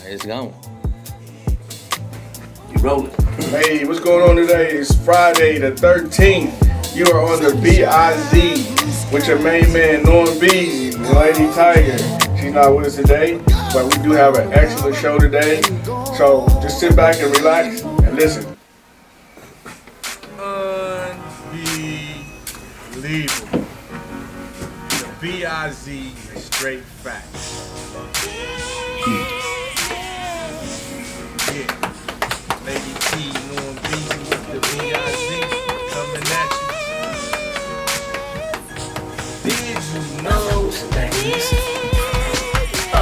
It's gone. You rolling. Hey, what's going on today? It's Friday the 13th. You are on the BIZ with your main man, NormBeezy, the Lady Tiger. She's not with us today, but we do have an excellent show today. So just sit back and relax and listen. Unbelievable. The BIZ is straight facts. Yeah. Lady T, NormBeezy with the BIZ coming at you. Did you know?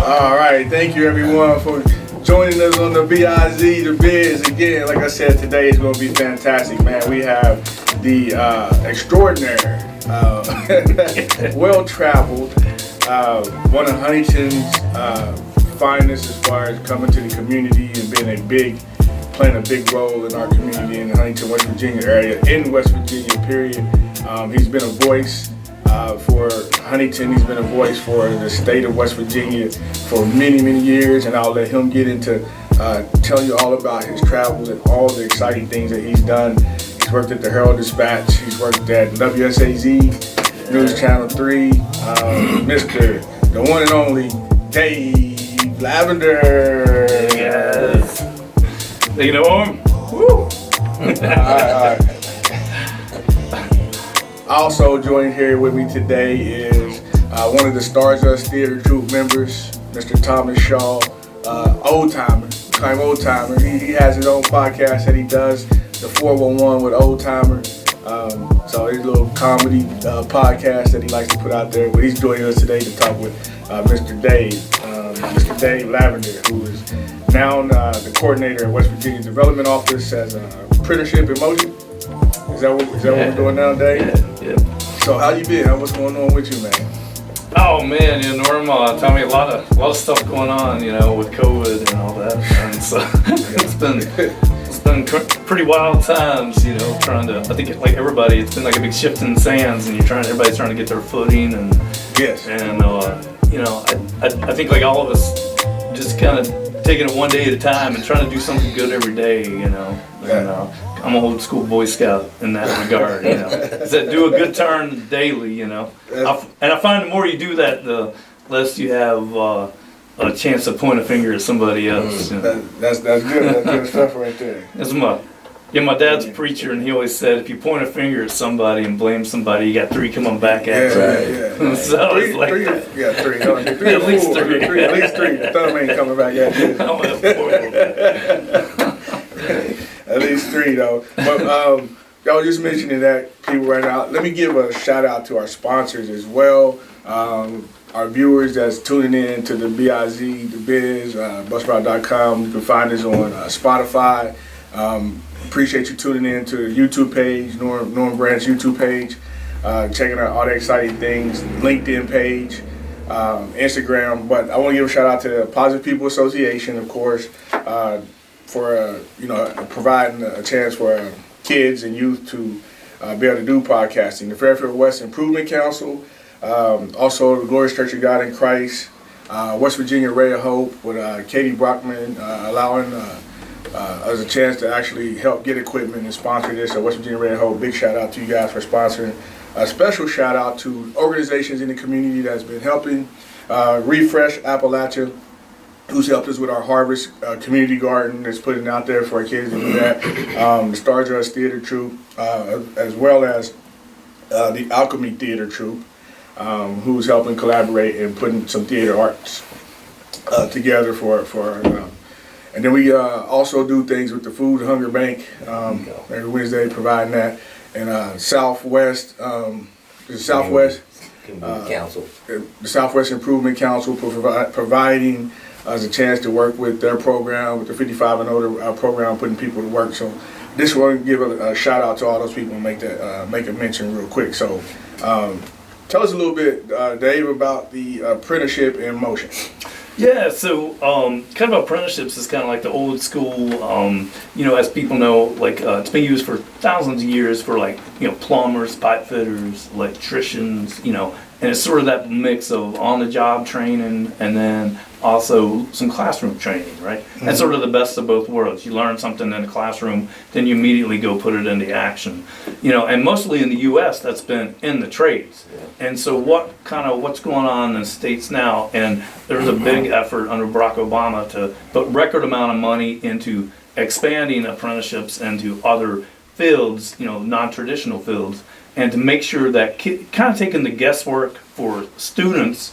All right, thank you everyone for joining us on the BIZ, the Biz. Again, like I said, today is going to be fantastic, man. We have the extraordinary, well-traveled, one of Huntington's finest as far as coming to the community and playing a big role in our community in the Huntington, West Virginia area, in West Virginia, period. He's been a voice for Huntington. He's been a voice for the state of West Virginia for many, many years, and I'll let him get into tell you all about his travels and all the exciting things that he's done. He's worked at the Herald Dispatch. He's worked at U.S.A. News Channel 3. Mr. the one and only Dave Lavender. Yes. You know him? Woo. All right. Also joining here with me today is one of the Stars Us Theater Troupe members, Mr. Thomas Shaw, Oldtimer. I'm Oldtimer. He has his own podcast that he does, the 411 with Oldtimer. So his little comedy podcast that he likes to put out there. But he's joining us today to talk with Mr. Dave Lavender, who is now the coordinator at West Virginia Development Office as Apprenticeship in Motion. Is that what we're doing now, Dave? Yeah. So how you been? What's going on with you, man? Oh man, Norm, tell me a lot of stuff going on, with COVID and all that, and so it's been pretty wild times, trying to. I think like everybody, it's been like a big shift in the sands, and everybody's trying to get their footing, and yes, and I think like all of us, just kind of taking it one day at a time and trying to do something good every day, And, I'm an old school Boy Scout in that regard, Is that do a good turn daily, And I find the more you do that, the less you have a chance to point a finger at somebody else. That's good. That's good stuff right there. My dad's a preacher, and he always said, if you point a finger at somebody and blame somebody, you got three coming back at you. Yeah. So it's like three. At least three. At least three. The thumb ain't coming back at you. At least three, though. But y'all just mentioning that people right now. Let me give a shout out to our sponsors as well. Our viewers that's tuning in to the BIZ, the Biz, busroute.com. You can find us on Spotify. Appreciate you tuning in to the YouTube page, Norm Brand's YouTube page, checking out all the exciting things, LinkedIn page, Instagram. But I want to give a shout out to the Positive People Association, of course, for providing a chance for kids and youth to be able to do podcasting. The Fairfield West Improvement Council, also the Glorious Church of God in Christ, West Virginia Ray of Hope with Katie Brockman allowing us a chance to actually help get equipment and sponsor this. So West Virginia Ray of Hope, big shout out to you guys for sponsoring. A special shout out to organizations in the community that's been helping. Refresh Appalachia, who's helped us with our Harvest Community Garden that's putting out there for our kids to do that. The Stars Us Theater Troupe, as well as the Alchemy Theater Troupe, who's helping collaborate and putting some theater arts together for and then we also do things with the Food Hunger Bank every Wednesday, providing that. And Southwest Council. The Southwest Improvement Council providing us a chance to work with their program, with the 55 and older program, putting people to work. So this one, give a shout out to all those people and make a mention real quick. So tell us a little bit, Dave, about the Apprenticeship in Motion. Yeah, so kind of apprenticeships is kind of like the old school, as people know, like it's been used for thousands of years for plumbers, pipe fitters, electricians, And it's sort of that mix of on-the-job training and then also some classroom training, right? That's sort of the best of both worlds. You learn something in the classroom, then you immediately go put it into action. And mostly in the U.S., that's been in the trades. And so what's going on in the States now, and there's a big effort under Barack Obama to put record amount of money into expanding apprenticeships into other fields, non-traditional fields, and to make sure that kind of taking the guesswork for students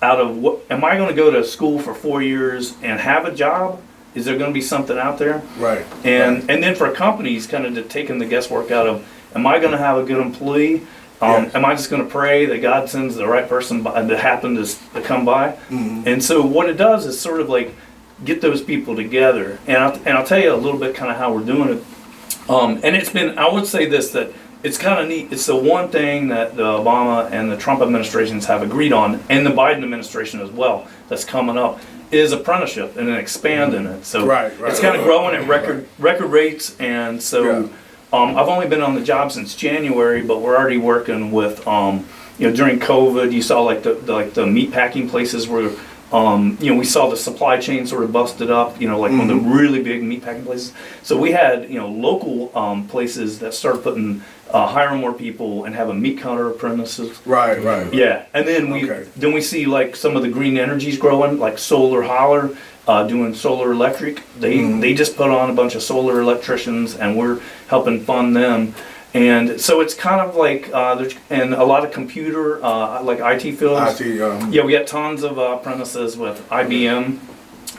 out of what, am I going to go to school for 4 years and have a job? Is there going to be something out there? Right. And then for companies, kind of taking the guesswork out of, am I going to have a good employee? Am I just going to pray that God sends the right person that happen to come by? Mm-hmm. And so what it does is sort of like get those people together. And I'll tell you a little bit kind of how we're doing it. And it's been, I would say this, that it's kind of neat. It's the one thing that the Obama and the Trump administrations have agreed on, and the Biden administration as well, that's coming up, is apprenticeship and then expanding it. So it's kind of growing at record rates. And so I've only been on the job since January, but we're already working with, during COVID, you saw like the meat packing places where, we saw the supply chain sort of busted up, one of the really big meat packing places. So we had, local places that started putting, hiring more people and having meat counter apprentices. Right. Yeah, and then we see like some of the green energies growing, like Solar Holler, doing solar electric. They just put on a bunch of solar electricians, and we're helping fund them. And so it's kind of like, and a lot of computer, like IT fields. Yeah, we got tons of apprentices with IBM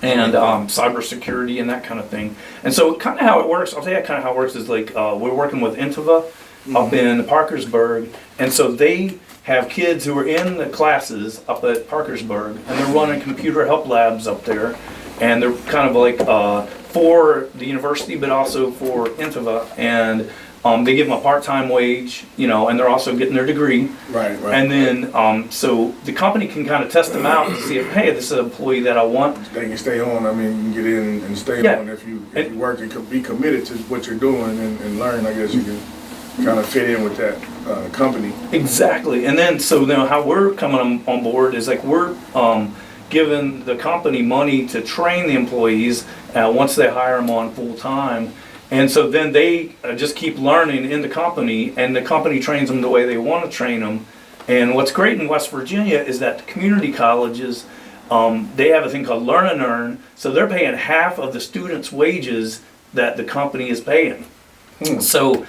and cybersecurity and that kind of thing. And so kind of how it works, I'll tell you kind of how it works is like, we're working with Intova up in Parkersburg. And so they have kids who are in the classes up at Parkersburg, and they're running computer help labs up there. And they're kind of like for the university, but also for Intova. And they give them a part-time wage, and they're also getting their degree. Right. And then, so the company can kind of test them out to see if, hey, this is an employee that I want. They can stay on. I mean, you can get in and stay on if you work and be committed to what you're doing and learn. I guess you can kind of fit in with that company. Exactly. And then, so now how we're coming on board is like we're giving the company money to train the employees once they hire them on full-time. And so then they just keep learning in the company, and the company trains them the way they want to train them. And what's great in West Virginia is that the community colleges, they have a thing called Learn and Earn, so they're paying half of the students' wages that the company is paying. So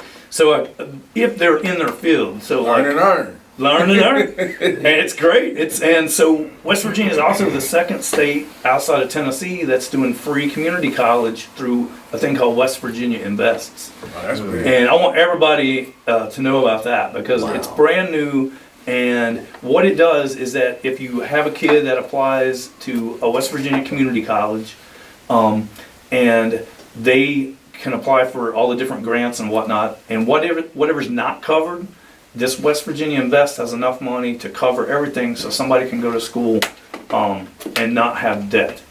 if they're in their field, so Learn and Earn. Learn and earn, and it's great. And so West Virginia is also the second state outside of Tennessee that's doing free community college through a thing called West Virginia Invests. Oh, that's great. And I want everybody to know about that because it's brand new. And what it does is that if you have a kid that applies to a West Virginia community college, and they can apply for all the different grants and whatnot, and whatever's not covered, this West Virginia Invest has enough money to cover everything so somebody can go to school and not have debt.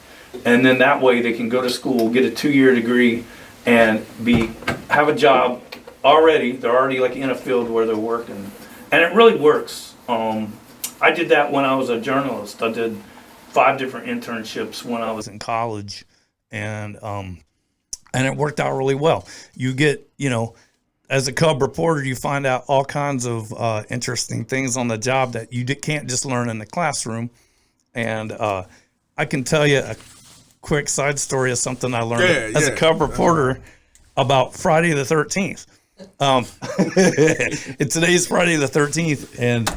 And then that way they can go to school, get a 2-year degree, and have a job already. They're already like in a field where they're working. And it really works. I did that when I was a journalist. I did 5 different internships when I was in college. And it worked out really well. You get, as a cub reporter, you find out all kinds of interesting things on the job that you can't just learn in the classroom. And I can tell you a quick side story of something I learned as a cub reporter about Friday the 13th. Today's Friday the 13th, and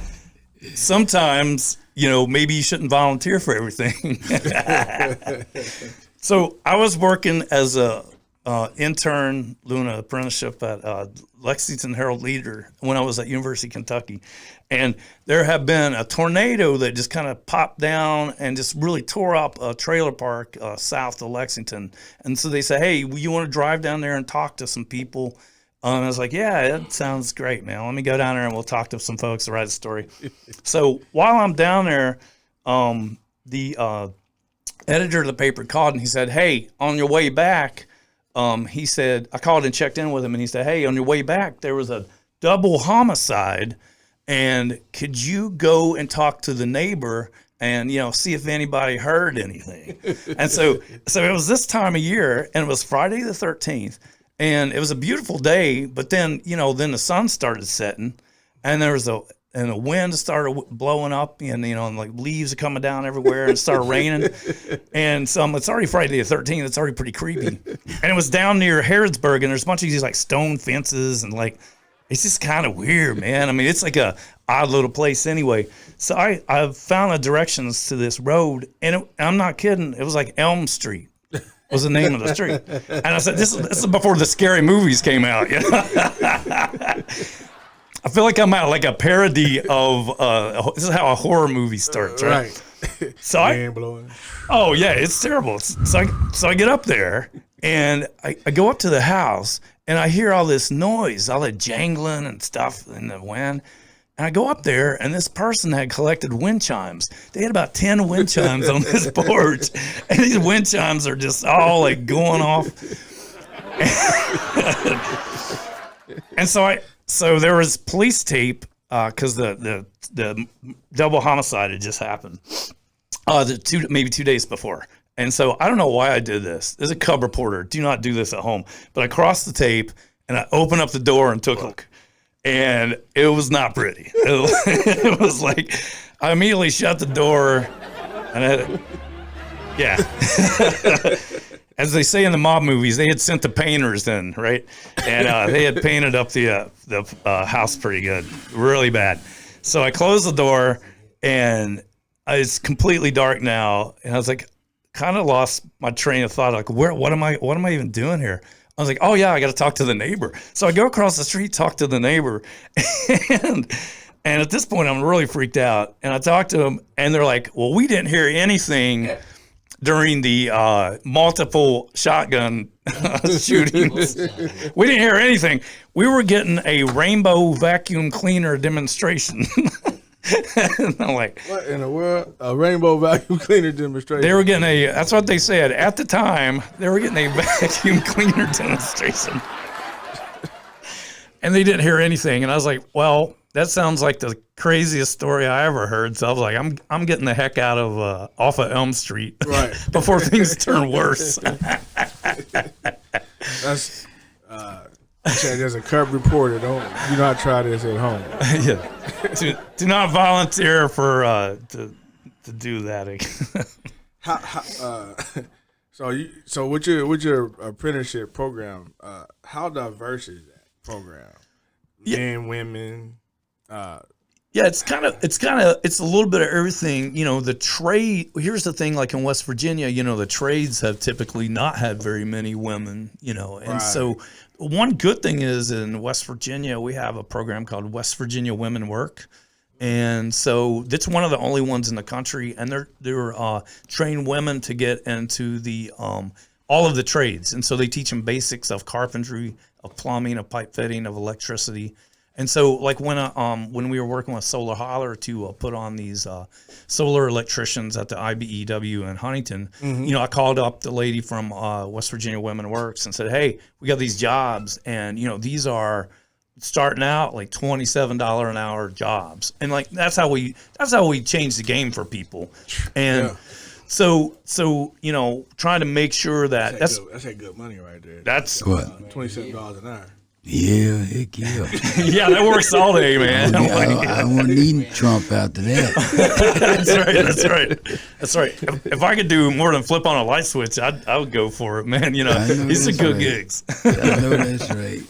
sometimes, maybe you shouldn't volunteer for everything. So I was working as a intern doing an apprenticeship at Lexington Herald Leader when I was at University of Kentucky. And there had been a tornado that just kind of popped down and just really tore up a trailer park south of Lexington. And so they said, hey, you want to drive down there and talk to some people? And I was like, yeah, that sounds great, man. Let me go down there and we'll talk to some folks to write a story. So while I'm down there, the editor of the paper called and he said, hey, on your way back, he said, I called and checked in with him, and he said, hey, on your way back, there was a double homicide and could you go and talk to the neighbor and, you know, see if anybody heard anything? And so it was this time of year, and it was Friday the 13th, and it was a beautiful day, but then, you know, then the sun started setting, and there was a wind started blowing up, and, you know, and like leaves are coming down everywhere, and it started raining. And so it's already Friday the 13th. It's already pretty creepy. And it was down near Harrodsburg, and there's a bunch of these like stone fences, and like, it's just kind of weird, man. I mean, it's like a odd little place anyway. So I found the directions to this road, and I'm not kidding. It was like Elm Street was the name of the street. And I said, this is before the scary movies came out, you know? I feel like I'm at like a parody of this is how a horror movie starts, right? So oh yeah, it's terrible. So I get up there, and I go up to the house, and I hear all this noise, all the jangling and stuff in the wind. And I go up there, and this person had collected wind chimes. They had about 10 wind chimes on this porch, and these wind chimes are just all like going off. And so there was police tape because the double homicide had just happened, maybe 2 days before. And so I don't know why I did this. As a cub reporter, do not do this at home. But I crossed the tape, and I opened up the door and took a look. And it was not pretty. It was like, I immediately shut the door, and as they say in the mob movies, they had sent the painters in, right? And they had painted up the house pretty good, really bad. So I closed the door, and it's completely dark now. And I was like, kind of lost my train of thought. Like, what am I even doing here? I was like, oh yeah, I got to talk to the neighbor. So I go across the street, talk to the neighbor, and at this point I'm really freaked out. And I talk to them, and they're like, well, we didn't hear anything during the multiple shotgun shootings. We didn't hear anything. We were getting a rainbow vacuum cleaner demonstration. And I'm like, what in the world? A rainbow vacuum cleaner demonstration? They were getting that's what they said. At the time, they were getting a vacuum cleaner demonstration. And they didn't hear anything. And I was like, well, that sounds like the craziest story I ever heard. So I was like, I'm getting the heck out of off of Elm Street, right, before things turn worse. That's as a cub reporter, do not try this at home. Yeah, do not volunteer for to do that. So with your apprenticeship program, how diverse is that program? Men, women. Yeah, it's a little bit of everything. You know, the trade. Here's the thing: like in West Virginia, you know, the trades have typically not had very many women. You know, and so one good thing is in West Virginia we have a program called West Virginia Women Work, and so that's one of the only ones in the country. And they're train women to get into the all of the trades, and so they teach them basics of carpentry, of plumbing, of pipe fitting, of electricity. And so, like when we were working with Solar Holler to put on these solar electricians at the IBEW in Huntington, you know, I called up the lady from West Virginia Women Works and said, "Hey, we got these jobs, and you know, these are starting out like $27 an hour jobs, and like that's how we change the game for people." And so you know, trying to make sure that's good money right there. That's what $27 an hour. Yeah, heck yeah. Yeah, that works all day, man. I won't need Trump after that. That's right. If I could do more than flip on a light switch, I would go for it, man. You know these are good gigs. I know that's right.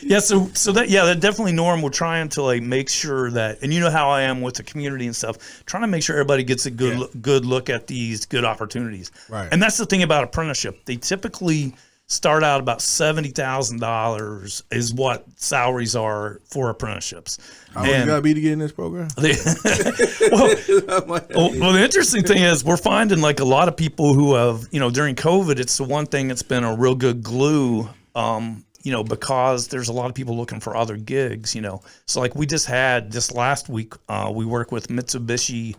Yeah, so that definitely, Norm, we're trying to like make sure that, and you know how I am with the community and stuff, trying to make sure everybody gets a good look at these good opportunities. Right. And that's the thing about apprenticeship. They typically start out about $70,000 is what salaries are for apprenticeships. How old you gotta be to get in this program? Well, the interesting thing is we're finding like a lot of people who have, you know, during COVID, it's the one thing that's been a real good glue, you know, because there's a lot of people looking for other gigs, you know. So like we just had this last week, we work with Mitsubishi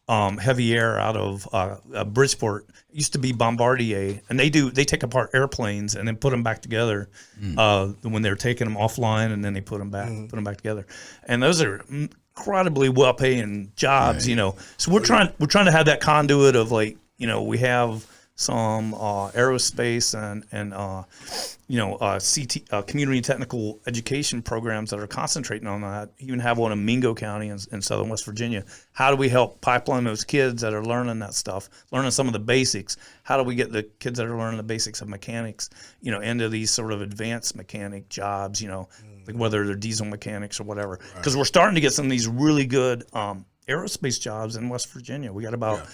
heavy air out of Bridgeport. It used to be Bombardier, and they take apart airplanes and then put them back together when they're taking them offline, and then they put them back together. And those are incredibly well-paying jobs, you know. So we're trying to have that conduit of, like, you know, we have some aerospace and community technical education programs that are concentrating on that. Even have one in Mingo County in southern West Virginia. How do we help pipeline those kids that are learning that stuff, learning some of the basics? How do we get the kids that are learning the basics of mechanics, you know, into these sort of advanced mechanic jobs, you know, like whether they're diesel mechanics or whatever? Because we're starting to get some of these really good aerospace jobs in West Virginia. We got about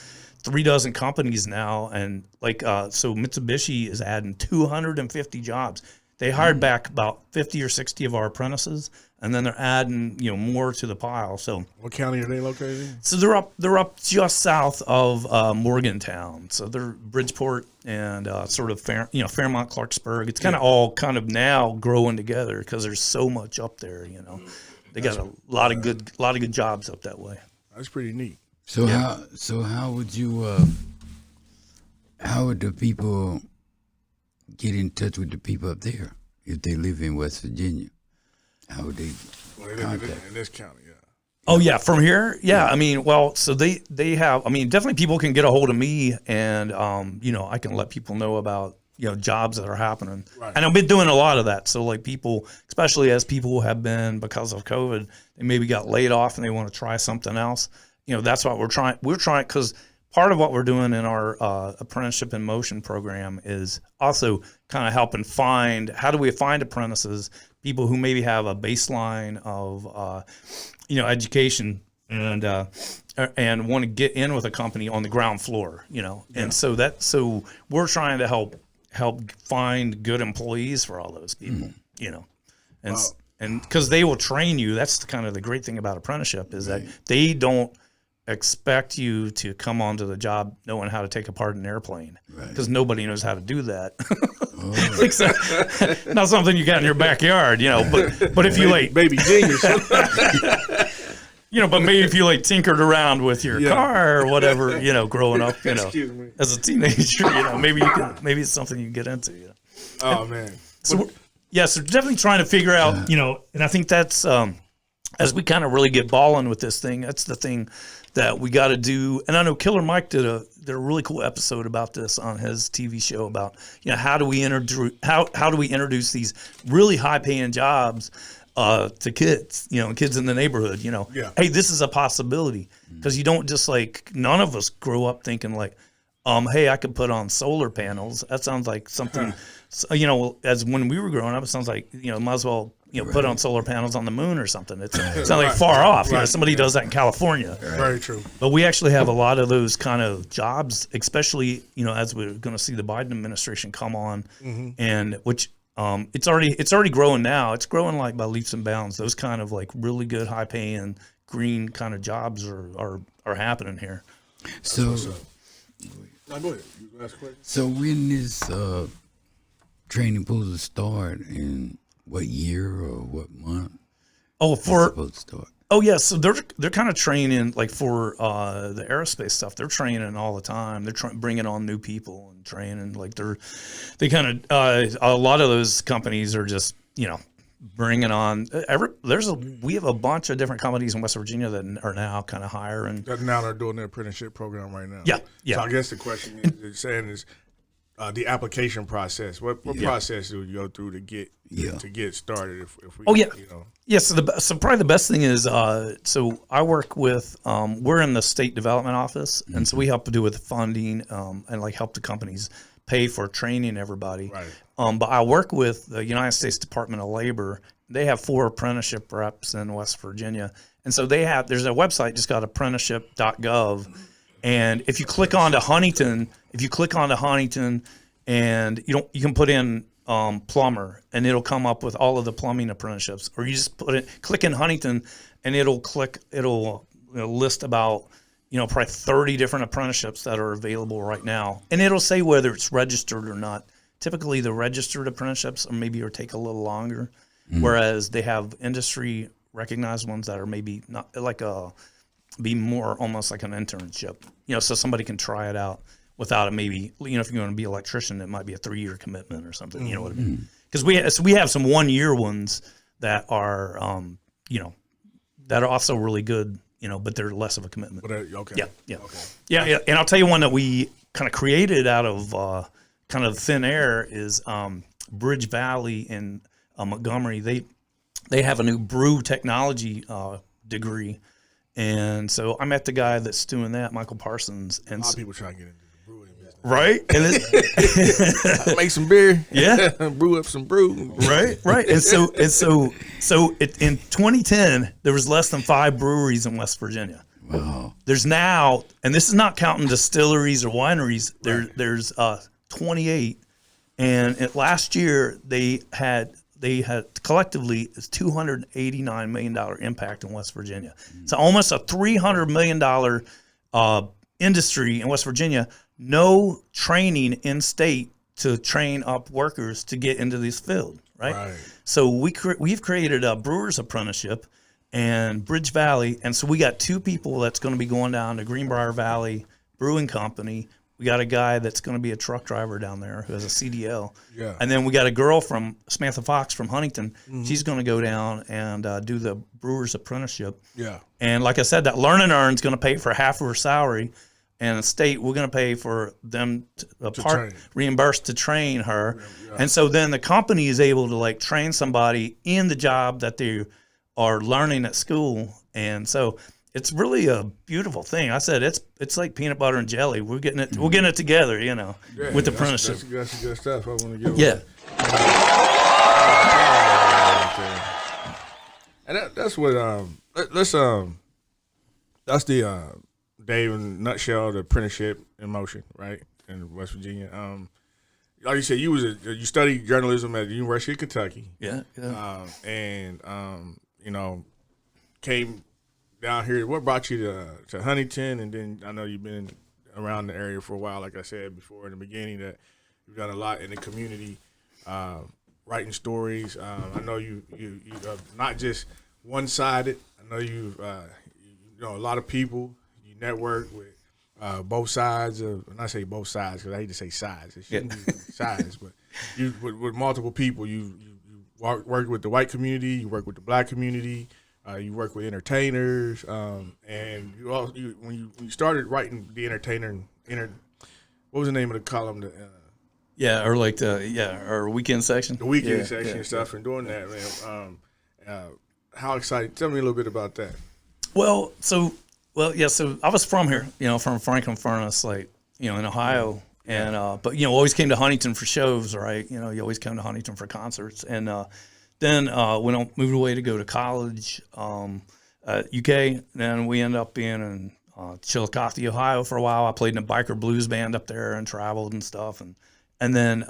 3 dozen companies now, and so Mitsubishi is adding 250 jobs. They hired back about 50 or 60 of our apprentices, and then they're adding, you know, more to the pile. So what county are they located in? So they're up just south of Morgantown. So they're Bridgeport and sort of Fairmont, Clarksburg. It's kind of all kind of now growing together because there's so much up there. You know, they got a lot of good jobs up that way. That's pretty neat. So how would you how would the people get in touch with the people up there if they live in West Virginia? How would they contact? In this county, yeah. Oh yeah, from here, yeah. I mean, well, so they have. I mean, definitely people can get a hold of me, and you know, I can let people know about, you know, jobs that are happening. Right. And I've been doing a lot of that. So like people, especially as people have been, because of COVID, they maybe got laid off and they want to try something else. You know, that's what we're trying, because part of what we're doing in our Apprenticeship in Motion program is also kind of helping how do we find apprentices, people who maybe have a baseline of, you know, education and want to get in with a company on the ground floor, you know. Yeah. And so we're trying to help find good employees for all those people, you know. And and because they will train you. That's kind of the great thing about apprenticeship is that they don't expect you to come onto the job knowing how to take apart an airplane, because nobody knows how to do that. Except, not something you got in your backyard, you know. But if you baby genius, you know, but maybe if you tinkered around with your car or whatever, you know, growing up, you know, as a teenager, you know, maybe it's something you can get into. You know? Oh man. So so definitely trying to figure out, you know, and I think that's as we kind of really get balling with this thing, that's the thing that we got to do. And I know Killer Mike did a really cool episode about this on his TV show about, you know, how do we introduce these really high paying jobs to kids, you know, kids in the neighborhood, you know. Hey, this is a possibility, because you don't just none of us grow up thinking hey, I could put on solar panels. That sounds like something, you know, as when we were growing up, it sounds like, you know, might as well, you know, put on solar panels on the moon or something. It's not like far off. You know, somebody does that in California. Very true. But we actually have a lot of those kind of jobs, especially, you know, as we're going to see the Biden administration come on, and which it's already growing now. It's growing by leaps and bounds. Those kind of really good high paying green kind of jobs are happening here. So, now go ahead. You ask a question. So when is training supposed to start, and what year or what month? Oh, supposed to start. Oh yeah, so they're kind of training for the aerospace stuff. They're training all the time. They're bringing on new people and training. They kind of a lot of those companies are just, you know, bringing on. We have a bunch of different companies in West Virginia that are now kind of hiring. That now they're doing their apprenticeship program right now. Yeah. So I guess the question is the application process. What process do you go through to get started? If we, you know. Yeah, so probably the best thing is, so I work with, we're in the State Development Office, and so we help to do with funding and help the companies pay for training everybody. Right. But I work with the United States Department of Labor. They have 4 apprenticeship reps in West Virginia, and so there's a website just called apprenticeship.gov, and if you click onto Huntington, and you can put in plumber, and it'll come up with all of the plumbing apprenticeships, or you just click in Huntington, and it'll list about, you know, probably 30 different apprenticeships that are available right now, and it'll say whether it's registered or not. Typically, the registered apprenticeships take a little longer, whereas they have industry recognized ones that are maybe not, be more almost like an internship, so somebody can try it out without it. Maybe, if you're going to be an electrician, it might be a 3-year commitment or something, you know what I mean? Because we have some 1-year ones that are, that are also really good, but they're less of a commitment. Okay. Yeah. Okay. Yeah. And I'll tell you one that we kind of created out of kind of thin air is Bridge Valley in Montgomery. They have a new brew technology degree. And so I met the guy that's doing that, Michael Parsons. And a lot of people try to get into the brewing business. Right? And make some beer. Yeah. Brew up some brew. Right. And so in 2010, there was less than 5 breweries in West Virginia. Wow. There's now, and this is not counting distilleries or wineries, there's 28. And last year they had collectively a $289 million impact in West Virginia. So almost a $300 million industry in West Virginia. No training in state to train up workers to get into this field, right? So we've created a brewer's apprenticeship and Bridge Valley, and so we got 2 people that's going to be going down to Greenbrier Valley Brewing Company. We got a guy that's going to be a truck driver down there who has a CDL. Yeah. And then we got a girl from Samantha Fox from Huntington. She's going to go down and do the brewer's apprenticeship. Yeah. And like I said, that Learn and Earn's going to pay for half of her salary. And the state, we're going to pay for them reimbursed to train her. Yeah. And so then the company is able to train somebody in the job that they are learning at school. And so it's really a beautiful thing. I said it's like peanut butter and jelly. We're getting it together, with the apprenticeship. That's good stuff. I want to get. Yeah. And that's what that's the Dave in a nutshell, the apprenticeship in motion, right, in West Virginia. Like you said, you studied journalism at the University of Kentucky. Yeah. And came down here. What brought you to Huntington? And then I know you've been around the area for a while, like I said before in the beginning, that you've done a lot in the community, writing stories. I know you not just one-sided. I know you know a lot of people. You network with both sides of, and I say both sides because I hate to say sides. It shouldn't be sides, but you with multiple people. You work with the white community. You work with the black community. You work with entertainers, and when you started writing the entertainer, what was the name of the column? Our weekend section. The weekend section and stuff, and doing that, man. How excited? Tell me a little bit about that. So I was from here, from Franklin Furnace, in Ohio, and but always came to Huntington for shows, right? You always come to Huntington for concerts, and then when I moved away to go to college, UK, then we ended up being in Chillicothe, Ohio for a while. I played in a biker blues band up there and traveled and stuff, and then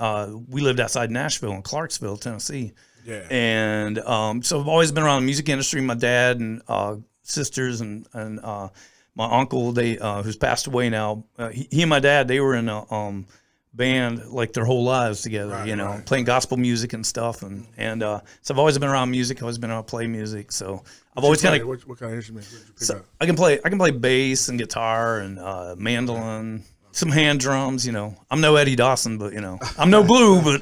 we lived outside Nashville in Clarksville, Tennessee. Yeah. And so I've always been around the music industry. My dad and sisters and my uncle, who's passed away now, he and my dad, they were in a band their whole lives together, playing gospel music and stuff. And so I've always been around music. I've always been able to play music. So I've always kind of. What kind of instrument did you pick up? I can play bass and guitar and mandolin. Some hand drums, I'm no Eddie Dawson, but I'm no Blue, but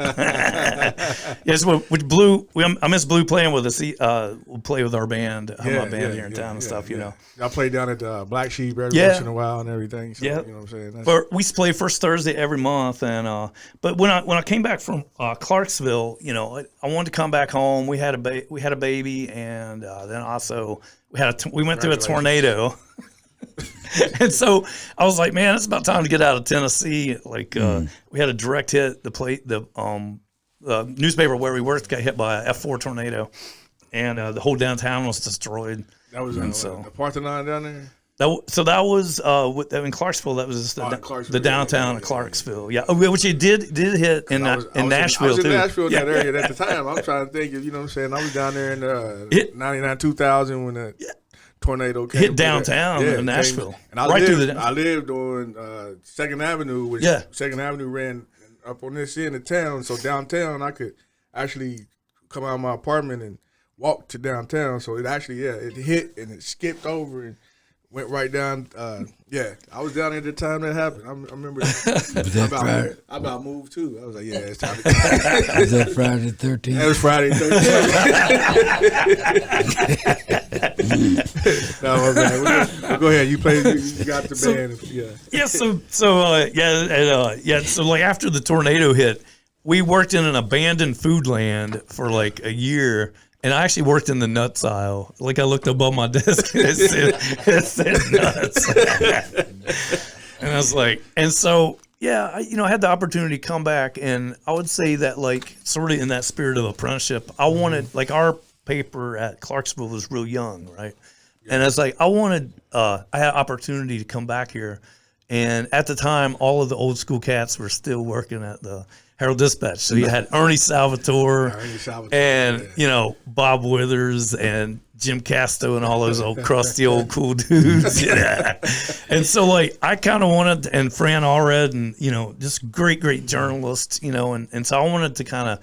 yes, with Blue, I miss Blue playing with us. We'll play with our band, my band here in town and stuff. I play down at the Black Sheep every once in a while and everything. So, you know what I'm saying. But we used to play first Thursday every month, and but when I came back from Clarksville, I wanted to come back home. We had a baby, and then also we went through a tornado. And so I was like, man, it's about time to get out of Tennessee. We had a direct hit. The newspaper where we worked got hit by a F4 tornado, and the whole downtown was destroyed. That was the Parthenon down there. That was in Clarksville. That was the downtown of Clarksville. Yeah, which it did hit in Nashville too. I was in Nashville in that area at the time. I'm trying to think of, what I'm saying. I was down there in 99, 2000 when the tornado came, hit downtown in Nashville, and I lived on 2nd Avenue, which 2nd Avenue ran up on this end of town. So downtown, I could actually come out of my apartment and walk to downtown. So it actually, it hit and it skipped over and went right down. Yeah, I was down there at the time that happened. I remember Was that Friday? I about moved too. I was like, yeah, it's time to Was that Friday the 13th? That was Friday the 13th. No, my bad. Well, go ahead. You played. You got the band. Yeah. Yeah. So like after the tornado hit, we worked in an abandoned food land for like a year. And I actually worked in the nuts aisle. Like I looked above my desk and it said nuts. And I was like, and so, yeah, I had the opportunity to come back. And I would say that like sort of in that spirit of apprenticeship, I wanted, like our paper at Clarksville was real young, right? Yeah. And it's like, I had opportunity to come back here. And at the time, all of the old school cats were still working at the Herald Dispatch. So you had Ernie Salvatore and, Bob Withers and Jim Casto and all those old crusty old cool dudes. Yeah. And so like I kind of wanted, and Fran Allred and, just great journalists, and so I wanted to kind of,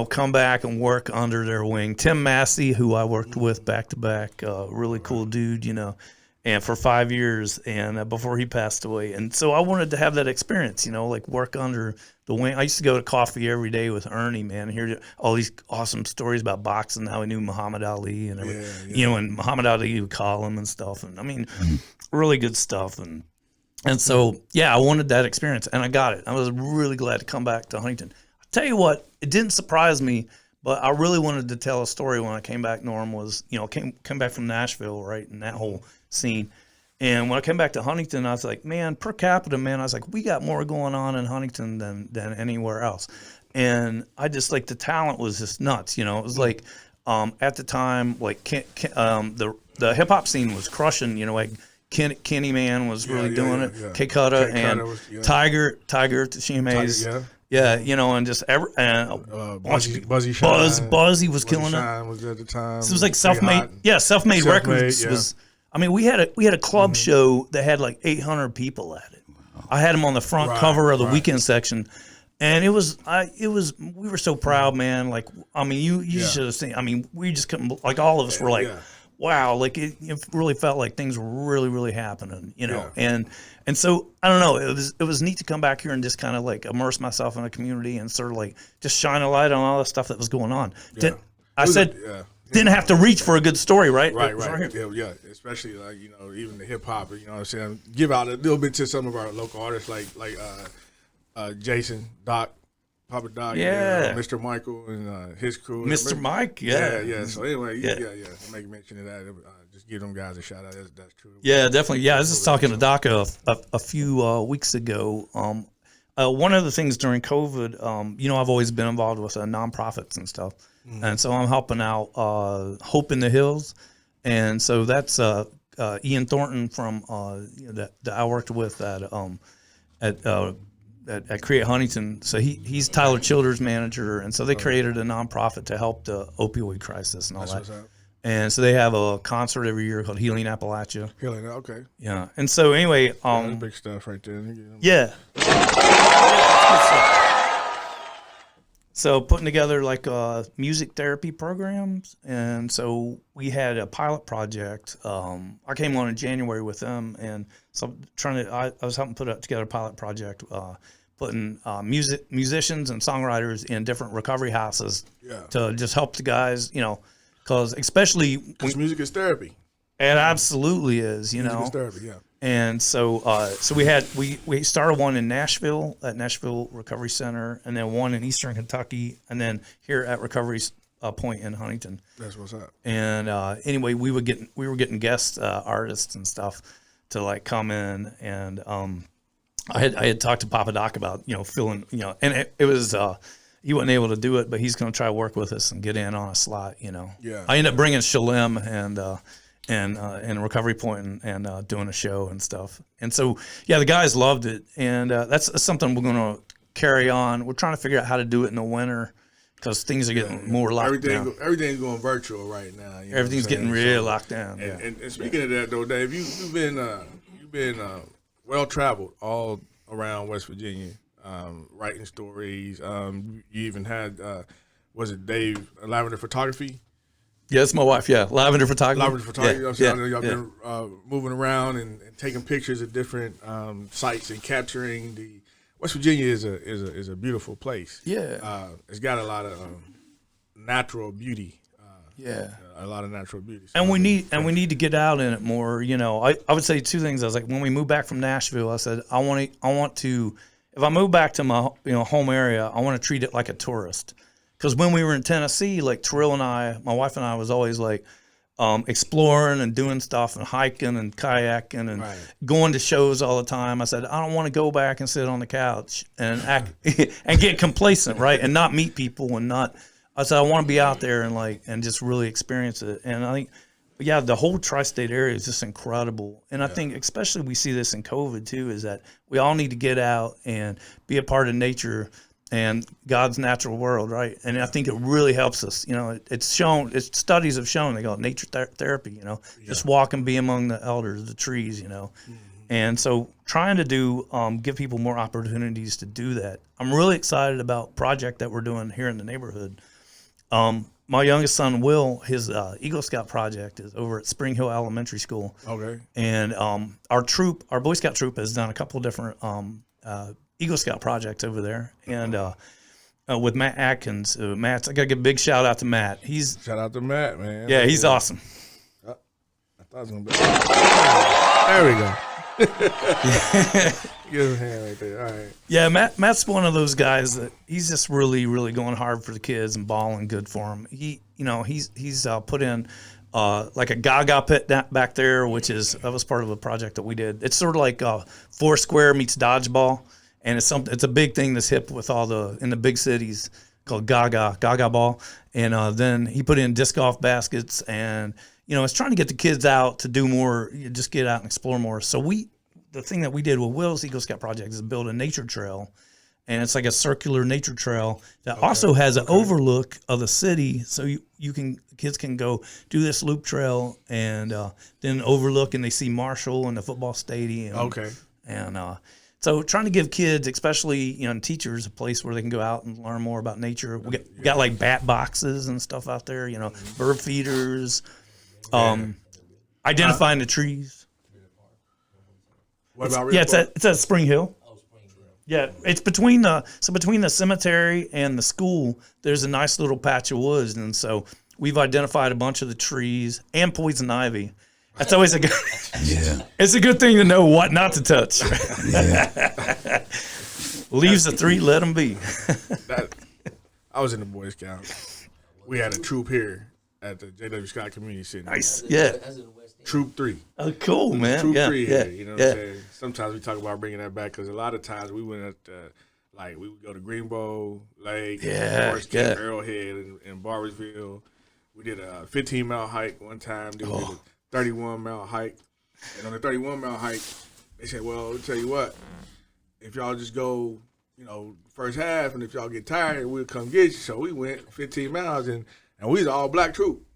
come back and work under their wing. Tim Massey, who I worked with back to back, really cool dude, and for 5 years and before he passed away. And so I wanted to have that experience, like work under the wing. I used to go to coffee every day with Ernie, man, and hear all these awesome stories about boxing, how he knew Muhammad Ali and everything, and Muhammad Ali would call him and stuff. And I mean, really good stuff. And so, yeah, I wanted that experience and I got it. I was really glad to come back to Huntington. I'll tell you what, it didn't surprise me, but I really wanted to tell a story when I came back. Norm was, came back from Nashville, right, and that whole scene. And when I came back to Huntington, I was like, man, per capita, man, I was like, we got more going on in Huntington than anywhere else. And I just like the talent was just nuts. It was like at the time, like the hip hop scene was crushing. Like Kenny Man was really doing it. K Cutta and Tiger Tashima's. Yeah, and just Buzzy was killing it. Was at the time. So it was like self-made records was. I mean, we had a club show that had like 800 people at it. Wow. I had them on the front cover of the weekend section, and we were so proud, man. Like, I mean, you should have seen. I mean, we just couldn't. Like, all of us were like, wow. Like, it really felt like things were really, really happening, And so I don't know. It was neat to come back here and just kind of like immerse myself in a community and sort of like just shine a light on all the stuff that was going on. Yeah. Didn't have to reach for a good story, right? Right. Yeah, especially like even the hip hop. You know what I'm saying? Give out a little bit to some of our local artists like Jason, Doc, Papa Doc, Mr. Michael and his crew. Mr. Mike, yeah. So anyway, make mention of that. Just give them guys a shout out. That's true. Yeah, definitely. Yeah, I was just talking to Doc a few weeks ago. One of the things during COVID, I've always been involved with nonprofits and stuff. And so I'm helping out Hope in the Hills. And so that's Ian Thornton from that I worked with at Create Huntington. So he's Tyler Childers' manager. And so they created a nonprofit to help the opioid crisis and all that. And so they have a concert every year called Healing Appalachia. Okay. Yeah. And so anyway, big stuff right there. Yeah. So putting together like music therapy programs, and so we had a pilot project. I came on in January with them, and so I was helping put together a pilot project, putting musicians and songwriters in different recovery houses to just help the guys, because especially because music is therapy. It absolutely is, Music is therapy, yeah. And so we started one in Nashville at Nashville Recovery Center, and then one in Eastern Kentucky, and then here at Recovery Point in Huntington. That's what's up. And anyway, we were getting guest artists and stuff to like come in, and I had talked to Papa Doc about filling and it was he wasn't able to do it, but he's going to try to work with us and get in on a slot. Yeah. I ended up bringing Shalem and Recovery Point and doing a show and stuff. And so, the guys loved it. And that's something we're going to carry on. We're trying to figure out how to do it in the winter because things are getting more locked down. Everything's going virtual right now. Everything's getting really locked down. And speaking of that, though, Dave, you've been well traveled all around West Virginia, writing stories. You even had was it Dave Lavender Photography? Yes, my wife. Yeah, Lavender Photography. Lavender Photography. You know what I'm saying? I know y'all yeah. been moving around and taking pictures of different sites and capturing the. West Virginia is a beautiful place. Yeah. It's got a lot of natural beauty. Yeah. A lot of natural beauty. So And we need to get out in it more. You know, I would say two things. I was like, when we moved back from Nashville, I said I want to if I move back to my home area, I want to treat it like a tourist. Because when we were in Tennessee, like Terrell and I, my wife and I, was always like exploring and doing stuff and hiking and kayaking and going to shows all the time. I said I don't want to go back and sit on the couch and act and get complacent, right, and not meet people and not. I said I want to be out there and just really experience it. And I think, yeah, the whole tri-state area is just incredible. And I think especially we see this in COVID too, is that we all need to get out and be a part of nature and God's natural world, right? And I think it really helps us. You know, studies have shown, they call it nature therapy, you know, just walk and be among the elders, the trees, you know. And so trying to give people more opportunities to do that. I'm really excited about a project that we're doing here in the neighborhood. My youngest son, Will, his Eagle Scout project is over at Spring Hill Elementary School. Okay. And our Boy Scout troop has done a couple of different Eagle Scout projects over there. And with Matt Atkins. I got to give a big shout out to Matt. Shout out to Matt, man. Yeah, he's awesome. I thought it was going to be. There we go. Give him a hand right there. All right. Yeah, Matt's one of those guys that he's just really, really going hard for the kids and balling good for them. He's put in like a Gaga pit back there, that was part of a project that we did. It's sort of like Foursquare meets dodgeball, and it's a big thing that's hip with in the big cities called Gaga ball. And then he put in disc golf baskets, and it's trying to get the kids out to do more, just get out and explore more. So the thing that we did with Will's Eagle Scout project is build a nature trail, and it's like a circular nature trail that also has an overlook of the city, so kids can go do this loop trail and then overlook, and they see Marshall and the football stadium. Okay. And so trying to give kids, especially and teachers, a place where they can go out and learn more about nature. We got like bat boxes and stuff out there, bird feeders, identifying the trees. What about it's at Spring Hill. Yeah, it's between the cemetery and the school. There's a nice little patch of woods, and so we've identified a bunch of the trees and poison ivy. That's always a good. Yeah, it's a good thing to know what not to touch. Yeah. Leaves the three, let them be. I was in the Boy Scouts. We had a troop here at the J.W. Scott Community Center. Nice, yeah. Troop 3. Oh, cool, man. Troop 3 here, you know what I'm saying? Sometimes we talk about bringing that back because a lot of times we went we would go to Greenbow Lake, Arrowhead, and Barbersville. We did a 15-mile hike one time. Then we did a 31-mile hike. And on the 31-mile hike, they said, well, I'll tell you what, if y'all just go, first half, and if y'all get tired, we'll come get you. So we went 15 miles, and we was an all-black troop.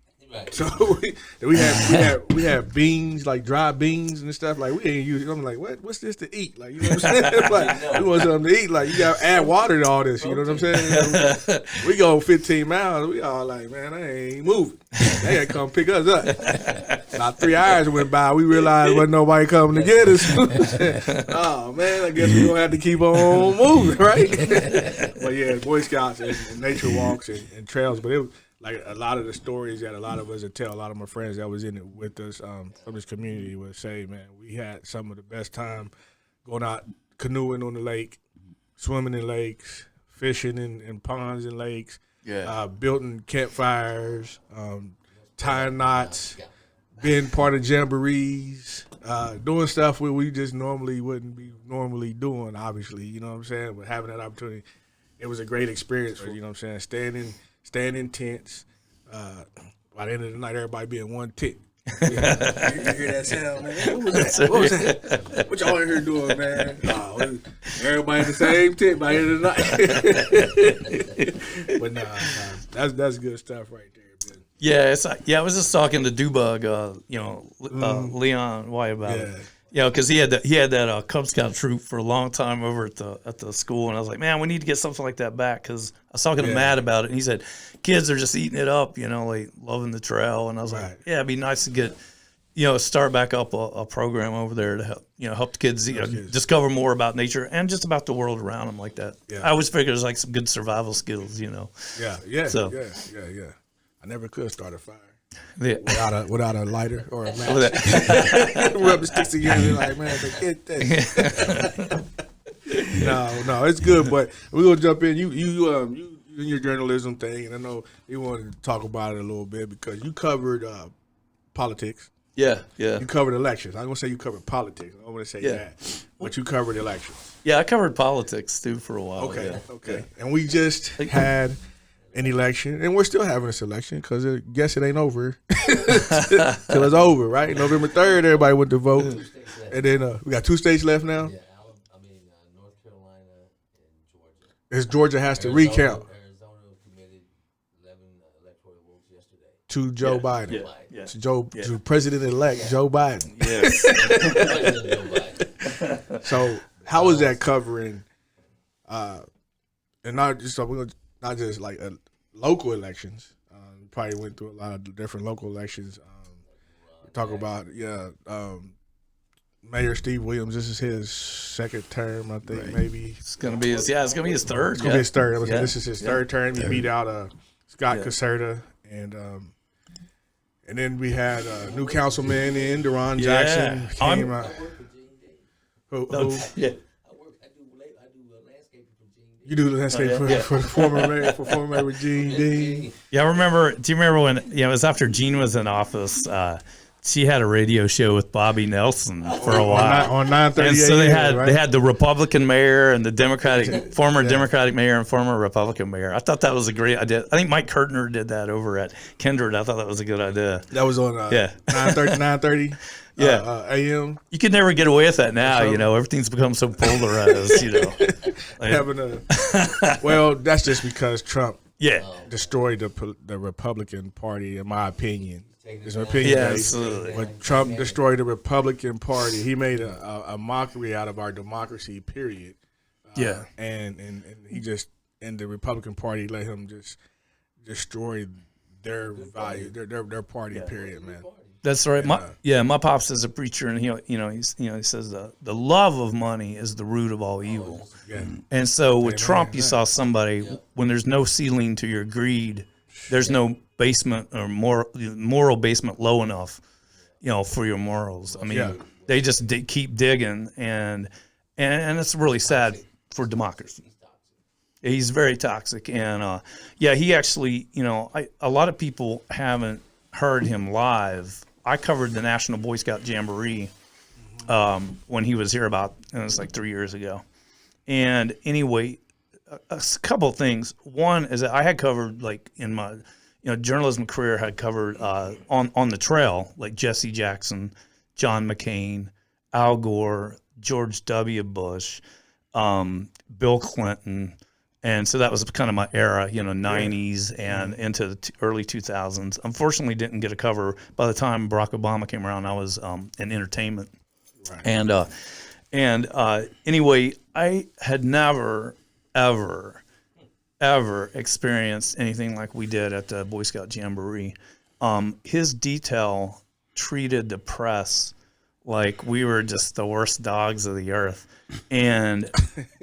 So we had beans, like dry beans and stuff. Like we ain't use it. I'm like, what's this to eat? Like, you know what I'm saying? Like, we want something to eat. Like, you got to add water to all this. You know what I'm saying? We go 15 miles. We all like, man, I ain't moving. They got to come pick us up. About 3 hours went by. We realized wasn't nobody coming to get us. Oh man, I guess we gonna have to keep on moving, right? But yeah, Boy Scouts and nature walks and trails. But it was like a lot of the stories that a lot of us would tell, a lot of my friends that was in it with us from this community would say, man, we had some of the best time going out canoeing on the lake, swimming in lakes, fishing in ponds and lakes, building campfires, tying knots, being part of jamborees, doing stuff where we just normally wouldn't be doing, obviously, you know what I'm saying? But having that opportunity, it was a great experience for, you know what I'm saying, staying in tents. By the end of the night, everybody be in one tent. You hear that sound, man? What was that? What y'all in here doing, man? Everybody in the same tent by the end of the night. But that's good stuff right there, man. Yeah, I was just talking to Dubug, Leon White about it. You know, because he had that Cub Scout troop for a long time over at the school, and I was like, man, we need to get something like that back. Because I was talking to Matt about it, and he said kids are just eating it up, you know, like loving the trail. And I was like, yeah, it'd be nice to get, you know, start back up a program over there to help the kids, discover more about nature and just about the world around them like that. Yeah. I always figured there's like some good survival skills, you know. Yeah. So, yeah. I never could start a fire. Yeah. Without a lighter or a match. Rub the sticks together like, man, forget that. No, it's good. But we're gonna jump in. You in your journalism thing, and I know you wanted to talk about it a little bit because you covered politics. Yeah. You covered elections. I'm gonna say you covered politics. I don't want to say that, but you covered elections. Yeah, I covered politics too for a while. Okay. And we just had an election, and we're still having this election because I guess it ain't over till it's over, right? November 3rd, everybody went to vote, and then we got 2 states left now. Yeah, North Carolina and Georgia. As Georgia has to recount Arizona committed 11 electoral votes yesterday. to Joe Biden, Yeah. to President-elect Joe Biden. Yes. President Joe Biden. So how is that covering, and not just like local elections? We probably went through a lot of different local elections. Talk about Mayor Steve Williams. This is his second term, I think. Maybe It's gonna be his third. it's gonna be his third. Yeah. This is his third term. He beat out Scott Caserta, and then we had new councilman in Deron Jackson came out. Who? Yeah. I do landscaping for Gene Dean. You do the landscape for former mayor Gene Dean. Yeah, I remember. Do you remember when? It was after Gene was in office. She had a radio show with Bobby Nelson for a while on 9:30 and so they right? had the Republican mayor and the former Democratic mayor and former Republican mayor. I thought that was a great idea. I think Mike Kurtner did that over at Kindred. I thought that was a good idea. That was on 9:30 a.m. You could never get away with that now. You know, everything's become so polarized. You know, Well, that's just because Trump yeah. destroyed the Republican Party, in my opinion. It's an opinion. Yeah, absolutely. When Trump destroyed the Republican Party, he made a mockery out of our democracy, period. And he just, and the Republican Party let him just destroy their value, their party, period, man. That's right. My pops is a preacher, and he says the love of money is the root of all evil. Yeah. And so with Trump, you saw somebody when there's no ceiling to your greed, there's no basement or moral basement low enough, for your morals. I mean, they just keep digging, and it's really sad for democracy. He's very toxic, and he actually, a lot of people haven't heard him live. I covered the National Boy Scout Jamboree when he was here it was like 3 years ago. And anyway, a couple of things. One is that I had covered, like in my journalism career, had covered on the trail, like Jesse Jackson, John McCain, Al Gore, George W. Bush, Bill Clinton. And so that was kind of my era, 90s and into the early 2000s. Unfortunately, didn't get a cover. By the time Barack Obama came around, I was in entertainment. Right. And anyway, I had never, ever experienced anything like we did at the Boy Scout Jamboree. His detail treated the press like we were just the worst dogs of the earth. And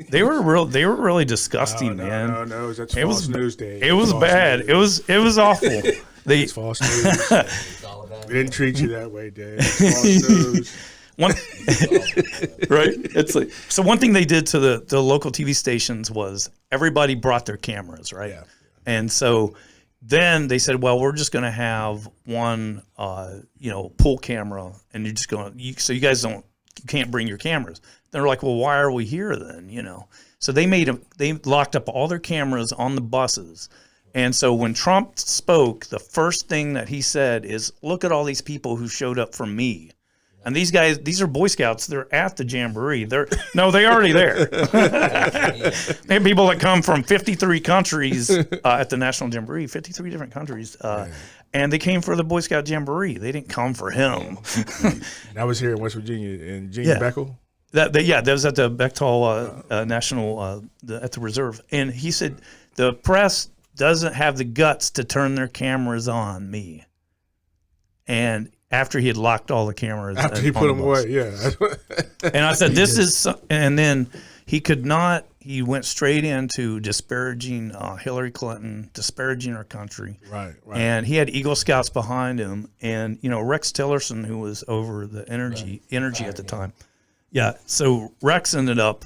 they were really disgusting, man. No, that's false news day. It was bad. News. It was awful. It's false news. We didn't treat you that way, Dave. It's false news. Right? It's like, so one thing they did to the local TV stations was everybody brought their cameras, right? Yeah. And so then they said, well, we're just going to have one, pool camera, and you're just going. So you guys can't bring your cameras. They're like, well, why are we here then? So they locked up all their cameras on the buses. And so when Trump spoke, the first thing that he said is, look at all these people who showed up for me. And these guys, these are Boy Scouts. They're at the Jamboree. They're already there. They have people that come from 53 countries at the National Jamboree, 53 different countries. And they came for the Boy Scout Jamboree. They didn't come for him. That was here in West Virginia, in Gene Beckel. That was at the Bechtel National at the reserve. And he said the press doesn't have the guts to turn their cameras on me. And after he had locked all the cameras, after he put them away, yeah. And I said, "This is," and then he could not. He went straight into disparaging Hillary Clinton, disparaging our country. Right. And he had Eagle Scouts behind him, and Rex Tillerson, who was over the energy at the time. Yeah. So Rex ended up,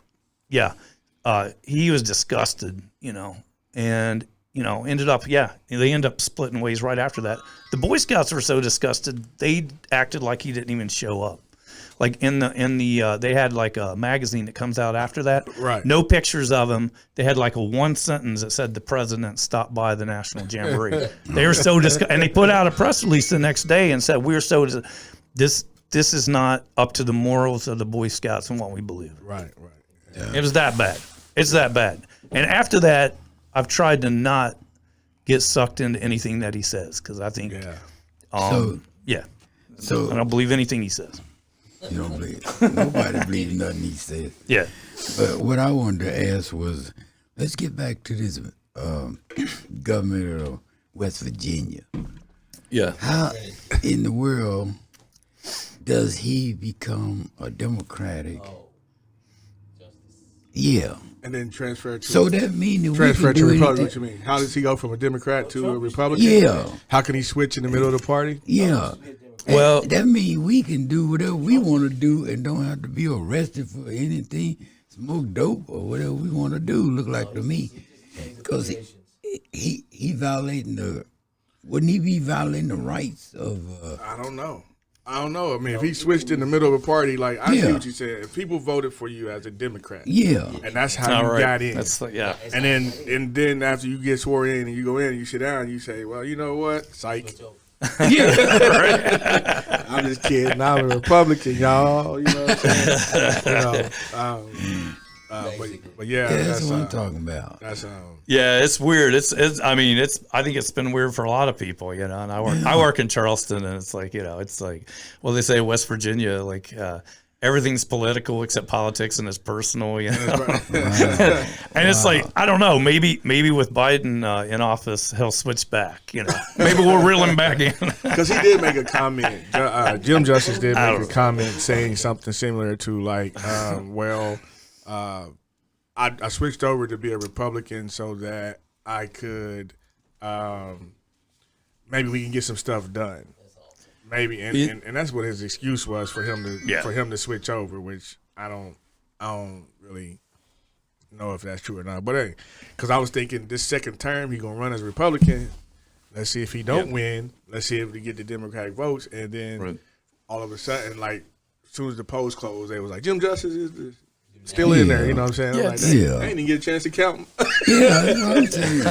he was disgusted, and ended up, they ended up splitting ways right after that. The Boy Scouts were so disgusted, they acted like he didn't even show up. Like in the they had like a magazine that comes out after that. Right. No pictures of him. They had like a one sentence that said the president stopped by the National Jamboree. They were so disgusted, and they put out a press release the next day and said this is not up to the morals of the Boy Scouts and what we believe. Right. Yeah. It was that bad. It's that bad. And after that, I've tried to not get sucked into anything that he says because I think, I don't believe anything he says. You don't believe? Nobody believes nothing he says. Yeah. But what I wanted to ask was, let's get back to this government of West Virginia. Yeah. How in the world does he become a Democratic? Yeah. And then transfer to that means transfer to Republican. What you mean? How does he go from a Democrat to a Republican? Yeah. How can he switch in the middle of the party? Yeah. Well, that means we can do whatever we want to do and don't have to be arrested for anything, smoke dope or whatever we want to do. Look like to me, because he violating wouldn't he be violating the rights of? I don't know. I mean, if he switched in the middle of a party, like I see what you said. If people voted for you as a Democrat, and that's how you got in. That's and then after you get sworn in and you go in and you sit down, and you say, well, you know what, psych. I'm just kidding. I'm a Republican, y'all. You know what I'm saying? But that's what I'm talking about. That's it's weird. I think it's been weird for a lot of people, And I work in Charleston, and it's like, they say West Virginia, like everything's political except politics, and it's personal, And it's like, I don't know, maybe with Biden in office, he'll switch back, Maybe we'll reel him back in. Because he did make a comment. Jim Justice did make a comment saying something similar to like, I switched over to be a Republican so that I could maybe we can get some stuff done. Maybe and that's what his excuse was for him to switch over, which I don't really know if that's true or not. But hey, because I was thinking this second term he gonna run as a Republican. Let's see if he don't win. Let's see if we get the Democratic votes, and then all of a sudden, like as soon as the polls closed, they was like Jim Justice is still in there. You know what I'm saying? Yeah, I'm like, I didn't even get a chance to count them. That's what I'm saying.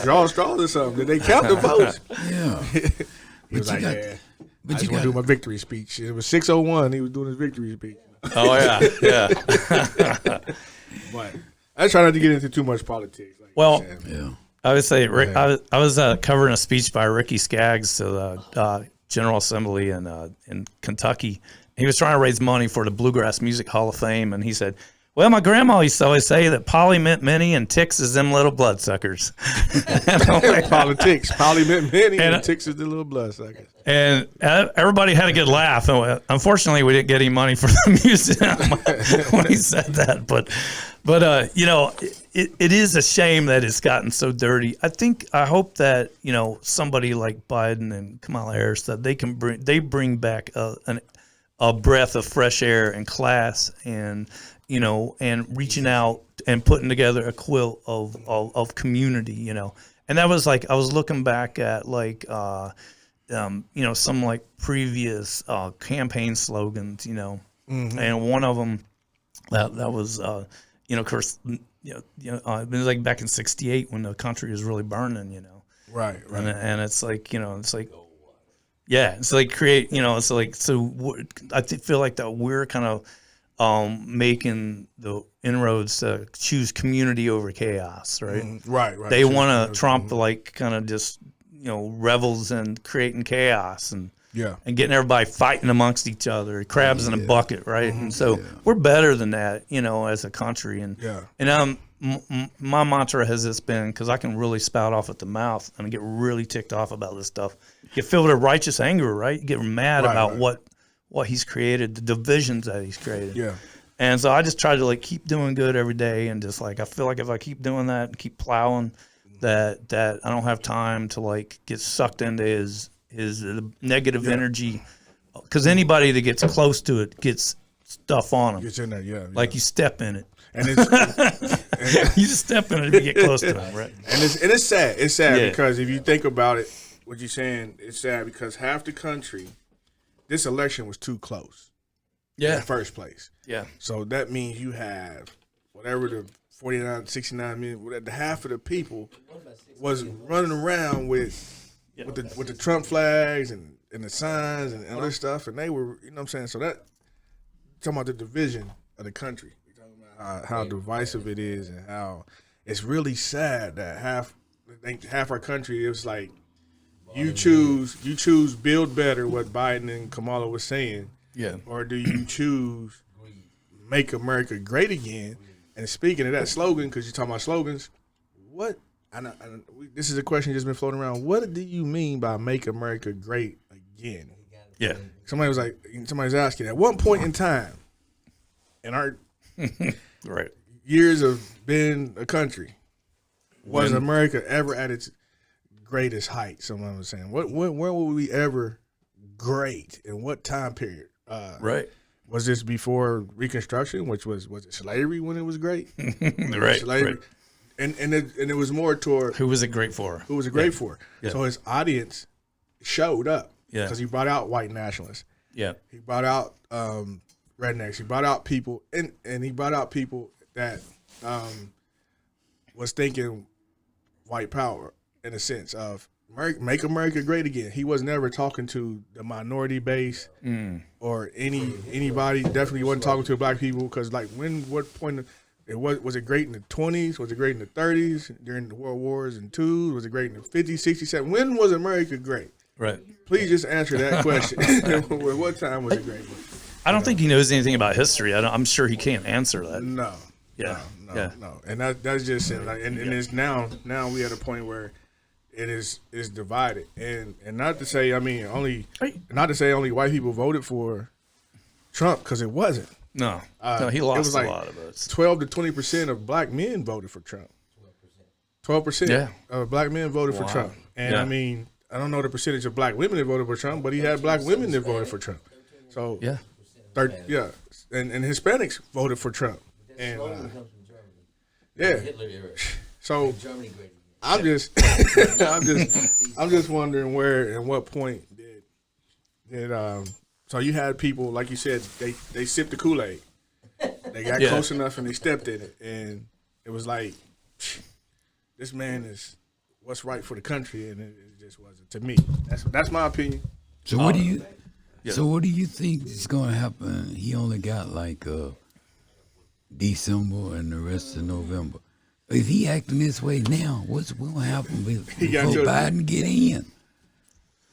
Draw straws or something. Did they count the votes? Yeah. He was like, I just want to do my victory speech. It was 6:01. He was doing his victory speech. Oh, yeah. But I try not to get into too much politics. Like I would say, Rick, I was covering a speech by Ricky Skaggs to the General Assembly in Kentucky. He was trying to raise money for the Bluegrass Music Hall of Fame, and he said, well, my grandma used to always say that Polly meant many and ticks is them little bloodsuckers. Politics. Polly meant many and ticks is the little bloodsuckers. And everybody had a good laugh. And unfortunately, we didn't get any money for the museum when he said that. But it is a shame that it's gotten so dirty. I hope that, somebody like Biden and Kamala Harris, that they bring back a breath of fresh air and class and reaching out and putting together a quilt of community, And that was like, I was looking back at like, some like previous campaign slogans, and one of them that was, of course, it was like back in '68 when the country was really burning, Right. And it's like, Yeah, it's like create, it's like, feel like that we're kind of making the inroads to choose community over chaos, right? Right. They want to trump like kind of just, revels and creating chaos and Yeah. getting everybody fighting amongst each other, crabs in a bucket, right? And so we're better than that, as a country. And my mantra has just been, because I can really spout off at the mouth and get really ticked off about this stuff. Get filled with righteous anger, right? You get mad about what he's created, the divisions that he's created. Yeah. And so I just try to like keep doing good every day, and just like I feel like if I keep doing that and keep plowing, that I don't have time to like get sucked into his negative energy, because anybody that gets close to it gets stuff on them. Gets in there, Like you step in it. And it's You just step in it if you get close to it, right? And it's sad. It's sad because if you think about it, what you're saying, it's sad because half the country, this election was too close. In the first place. Yeah. So that means you have whatever the 49, 69 million, whatever, half of the people was running around with the Trump flags and the signs and other stuff, and they were, you know what I'm saying? So that, talking about the division of the country. We're talking about how divisive it is and how it's really sad that half our country, it was like you choose build better, what Biden and Kamala was saying. Yeah. Or do you choose make America great again? And speaking of that slogan, because you're talking about slogans, this is a question that's been floating around. What do you mean by make America great again? Yeah. Somebody's asking, at one point in time in our right years of being a country, was America ever at its greatest height? Someone was saying, where were we ever great? In what time period? Right. Was this before Reconstruction, which was it slavery when it was great? Right. Slavery. Right. And it was more toward who was it great for? Who was it great for? Yeah. So his audience showed up. Yeah. Because he brought out white nationalists. Yeah. He brought out rednecks. He brought out people and he brought out people that was thinking white power in a sense of make America great again. He was never talking to the minority base or anybody. Definitely wasn't talking to black people because, like, what point it was it great in the 20s? Was it great in the 30s during the World Wars and II? Was it great in the 50s, 60s, 70s? When was America great? Right. Please just answer that question. What time was it great? I don't think he knows anything about history. I'm sure he can't answer that. No. Yeah. No. And that's just it. Like, and it's now we at a point where it is divided, and not to say only white people voted for Trump, because it wasn't. No, he lost like a lot of votes. 12 to 20% of black men voted for Trump. 12% of black men voted for Trump, and I don't know the percentage of black women that voted for Trump, but he had black women that voted for Trump. So and Hispanics voted for Trump, and so. I'm just wondering where and what point did so you had people, like you said, they sipped the Kool-Aid. They got close enough and they stepped in it, and it was like, this man is what's right for the country, and it just wasn't to me. That's my opinion. So what do you think is going to happen? He only got like December and the rest of November. If he acting this way now, what's going to happen before Biden get in?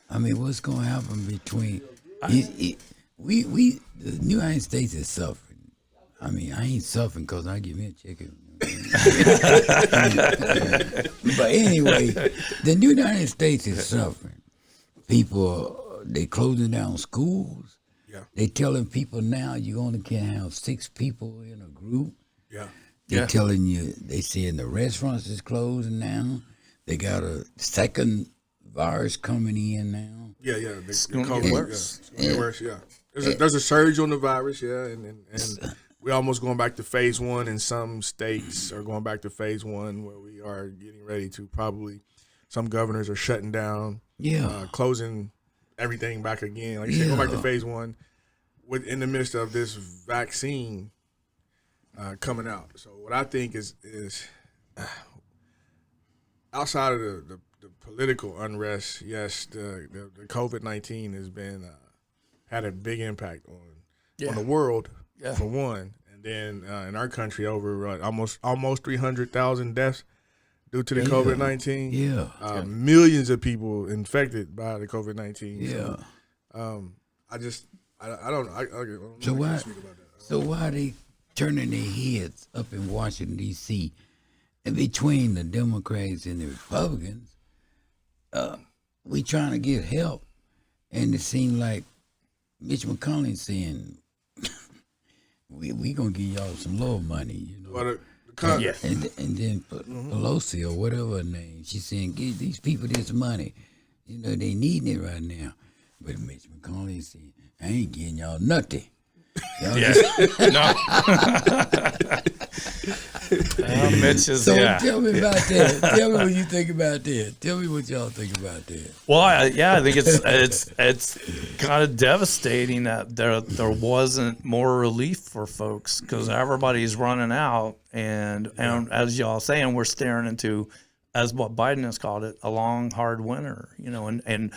I mean, what's going to happen between? The United States is suffering. I mean, I ain't suffering because I give me a chicken. But anyway, the United States is suffering. People, they closing down schools. Yeah. They telling people now you only can have 6 people in a group. Yeah. They're telling you, they saying the restaurants is closing now. They got a second virus coming in now. Yeah. It's going to get worse. It's going to get worse, yeah. There's a surge on the virus, and we're almost going back to phase 1 in some states, or going back to phase 1 where we are getting ready to probably, some governors are shutting down, closing everything back again. Like you said, go back to phase 1 in the midst of this vaccine coming out. So what I think is outside of the political unrest, yes, the COVID-19 has been had a big impact on the world for one, and then in our country over almost 300,000 deaths due to the COVID-19. Yeah. Millions of people infected by the COVID-19. Yeah. So, I don't know. So why? Speak about that. So why are they turning their heads up in Washington D.C. and between the Democrats and the Republicans? We trying to get help, and it seemed like Mitch McConnell saying we gonna give y'all some low money, you know. Well, And then Pelosi or whatever her name, she's saying give these people this money, you know they needing it right now. But Mitch McConnell is saying I ain't getting y'all nothing. Y'all Mitch is, So tell me about that. Tell me what you think about that. Tell me what y'all think about that. Well, I think it's kind of devastating that there wasn't more relief for folks because everybody's running out, and as y'all saying, we're staring into, as what Biden has called it, a long hard winter. You know, and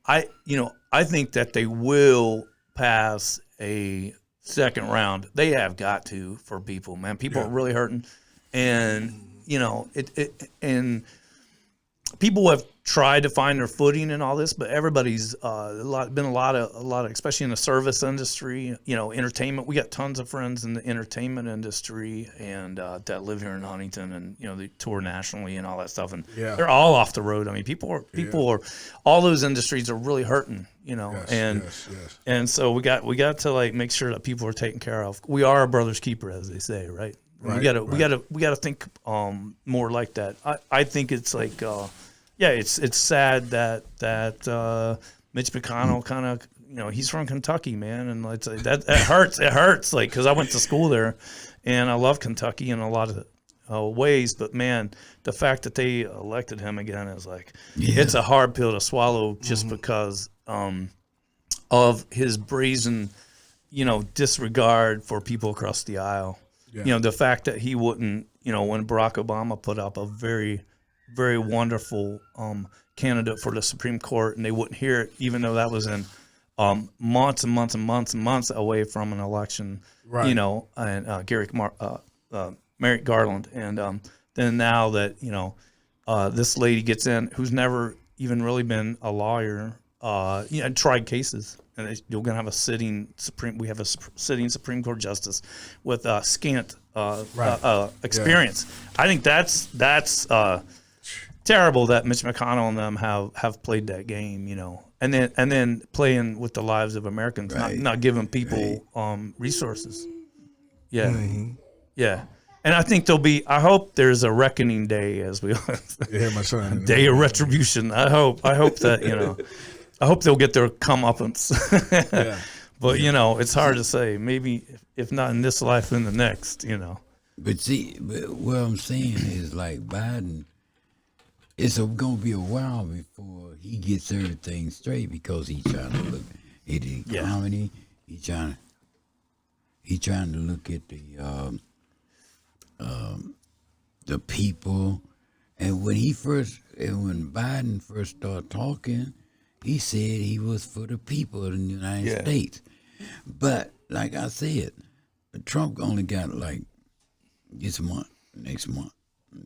I think that they will pass a second round. They have got to for people, man. People are really hurting, and and people have tried to find their footing in all this, but everybody's been a lot of, especially in the service industry, entertainment. We got tons of friends in the entertainment industry and that live here in Huntington, and they tour nationally and all that stuff, and they're all off the road. I mean, people are, all those industries are really hurting, and so we got to like make sure that people are taken care of. We are a brother's keeper, as they say, right? We gotta think more like that. I think it's like it's sad that Mitch McConnell kind of he's from Kentucky, man, and it's like that hurts. It hurts like because I went to school there, and I love Kentucky in a lot of ways. But man, the fact that they elected him again is like it's a hard pill to swallow just because of his brazen disregard for people across the aisle. Yeah. The fact that he wouldn't, when Barack Obama put up a very, very wonderful candidate for the Supreme Court, and they wouldn't hear it, even though that was in months and months and months and months away from an election, right. And Merrick Garland. And then now that, this lady gets in who's never even really been a lawyer, tried cases. And you're going to have a sitting Supreme Court justice with scant experience. Yeah. I think that's terrible that Mitch McConnell and them have played that game, and then playing with the lives of Americans, not giving people resources. Yeah, yeah. And I think I hope there's a reckoning day, as we my son. Day of retribution. I hope that I hope they'll get their comeuppance. But, it's hard to say. Maybe, if not in this life, in the next, But see, what I'm saying is, like, Biden, it's going to be a while before he gets everything straight because he's trying to look at the economy. He's trying to look at the people. And when Biden first started talking, he said he was for the people of the United States. But, like I said, Trump only got, like, this month, next month,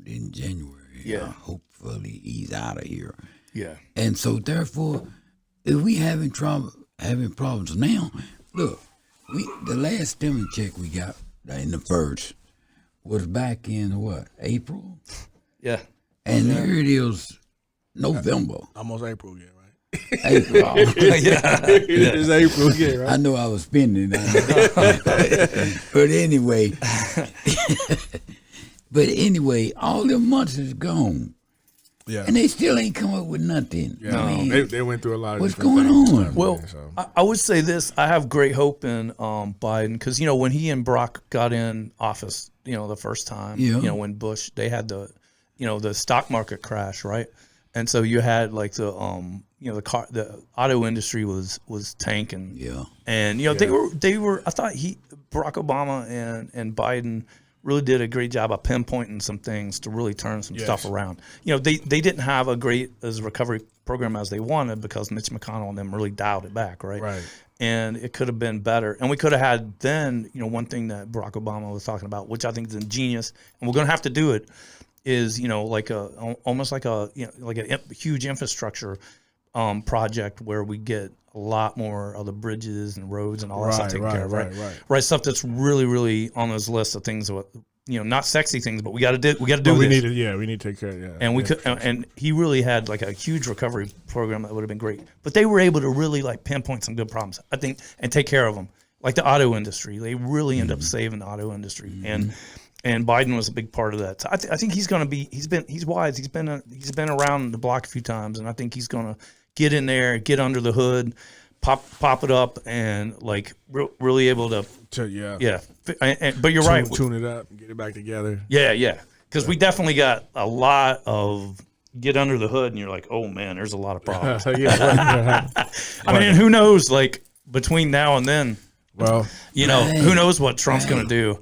in January. Hopefully he's out of here. Yeah. And so, therefore, if we having problems now, look, the last stimulus check we got in the first was back in, April? Yeah. And here it is, November. Almost April again, right? April. It's April again, right? I know I was spending that. But anyway, all the months is gone. Yeah. And they still ain't come up with nothing. Yeah, I mean, they went through a lot of what's going on? Well, I would say this. I have great hope in Biden because, when he and Barack got in office, the first time, when Bush, they had the stock market crash, right? And so you had like the auto industry was tanking. Yeah. And they were I thought Barack Obama and Biden really did a great job of pinpointing some things to really turn some stuff around. You know, they didn't have a great as recovery program as they wanted because Mitch McConnell and them really dialed it back, right? Right. And it could have been better. And we could have had then, you know, one thing that Barack Obama was talking about, which I think is ingenious, and we're going to have to do it, is, you know, like almost like a huge infrastructure project where we get a lot more of the bridges and roads and all that stuff taken care of, right? Stuff that's really, really on those lists of things, you know, not sexy things, but we got to do. We need to take care of it. Yeah. And we could, and he really had like a huge recovery program that would have been great. But they were able to really like pinpoint some good problems, I think, and take care of them. Like the auto industry, they really end up saving the auto industry, and Biden was a big part of that. So I think he's going to be. He's wise. He's been around the block a few times, and I think he's going to get in there, get under the hood, pop it up, and like really able to. But you're right. Tune it up and get it back together. Yeah. Because we definitely got a lot of get under the hood, and you're like, oh man, there's a lot of problems. I mean, who knows? Like between now and then, well, you know, who knows what Trump's going to do.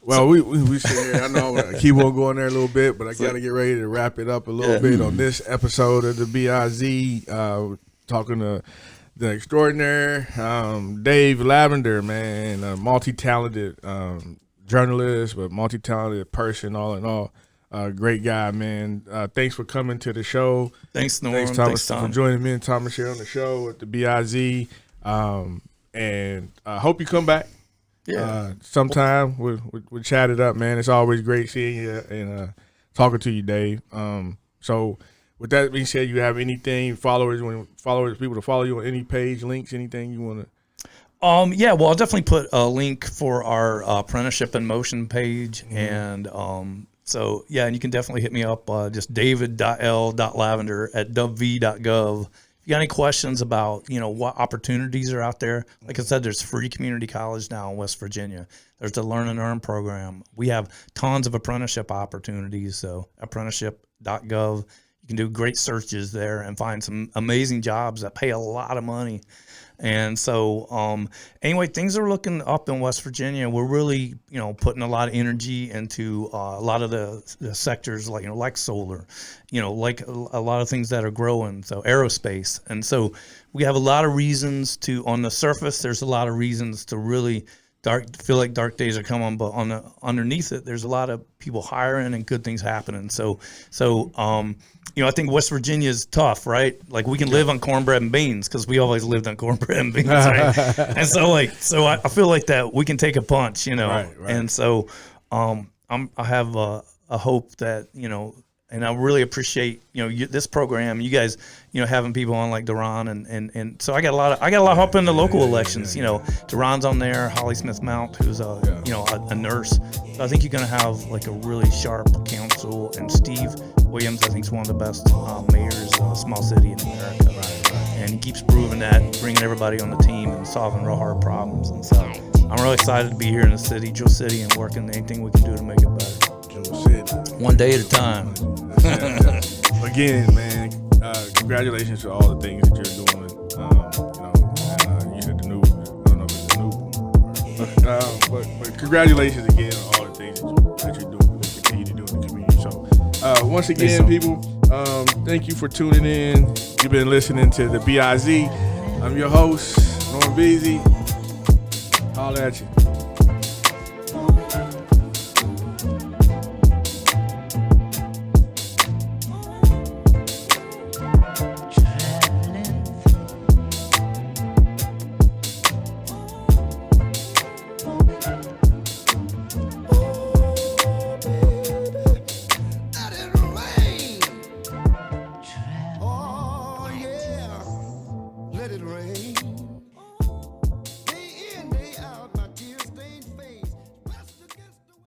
Well, we sit here. I know I'm going to keep on going there a little bit, but I got to get ready to wrap it up a little bit on this episode of the BIZ. Talking to the extraordinary Dave Lavender, man, a multi-talented journalist, but multi-talented person, all in all. Great guy, man. Thanks for coming to the show. Thanks, Norm. Thanks, Thomas, for joining me and Thomas here on the show at the BIZ. And I hope you come back. Sometime we'll chat it up, man. It's always great seeing you and talking to you, Dave. So with that being said, you have anything followers people to follow you on any page, links, anything you want to? Well, I'll definitely put a link for our Apprenticeship in Motion page, and and you can definitely hit me up, just david.l.lavender@wv.gov. If you got any questions about, you know, what opportunities are out there, like I said, there's free community college now in West Virginia. There's the Learn and Earn program. We have tons of apprenticeship opportunities. So apprenticeship.gov, you can do great searches there and find some amazing jobs that pay a lot of money. And so, anyway, things are looking up in West Virginia. We're really, you know, putting a lot of energy into a lot of the sectors, like, you know, like solar, you know, like a lot of things that are growing. So aerospace. And so we have a lot of reasons to, on the surface, there's a lot of reasons to really feel like dark days are coming, but underneath it, there's a lot of people hiring and good things happening. So, you know, I think West Virginia is tough, right? Like we can live on cornbread and beans because we always lived on cornbread and beans, right? And so I feel like that we can take a punch, you know. Right. And so, I have a hope that, you know, and I really appreciate, you know, this program, you guys, you know, having people on like Duran and so I got a lot of help in the local elections. You know, Duran's on there, Holly Smith Mount, who's a nurse. So I think you're going to have like a really sharp council, and Steve Williams, I think, is one of the best mayors of a small city in America. And he keeps proving that, bringing everybody on the team and solving real hard problems. And so I'm really excited to be here in the city, Jewel City, and working anything we can do to make it better. One day at a time. Again, man, congratulations to all the things that you're doing. You said the new, I don't know if it's the new, but congratulations again on all the things that you're doing and continue to do in the community. So, once again, people, thank you for tuning in. You've been listening to the BIZ. I'm your host, NormBeezy. Holla at you. Let it rain.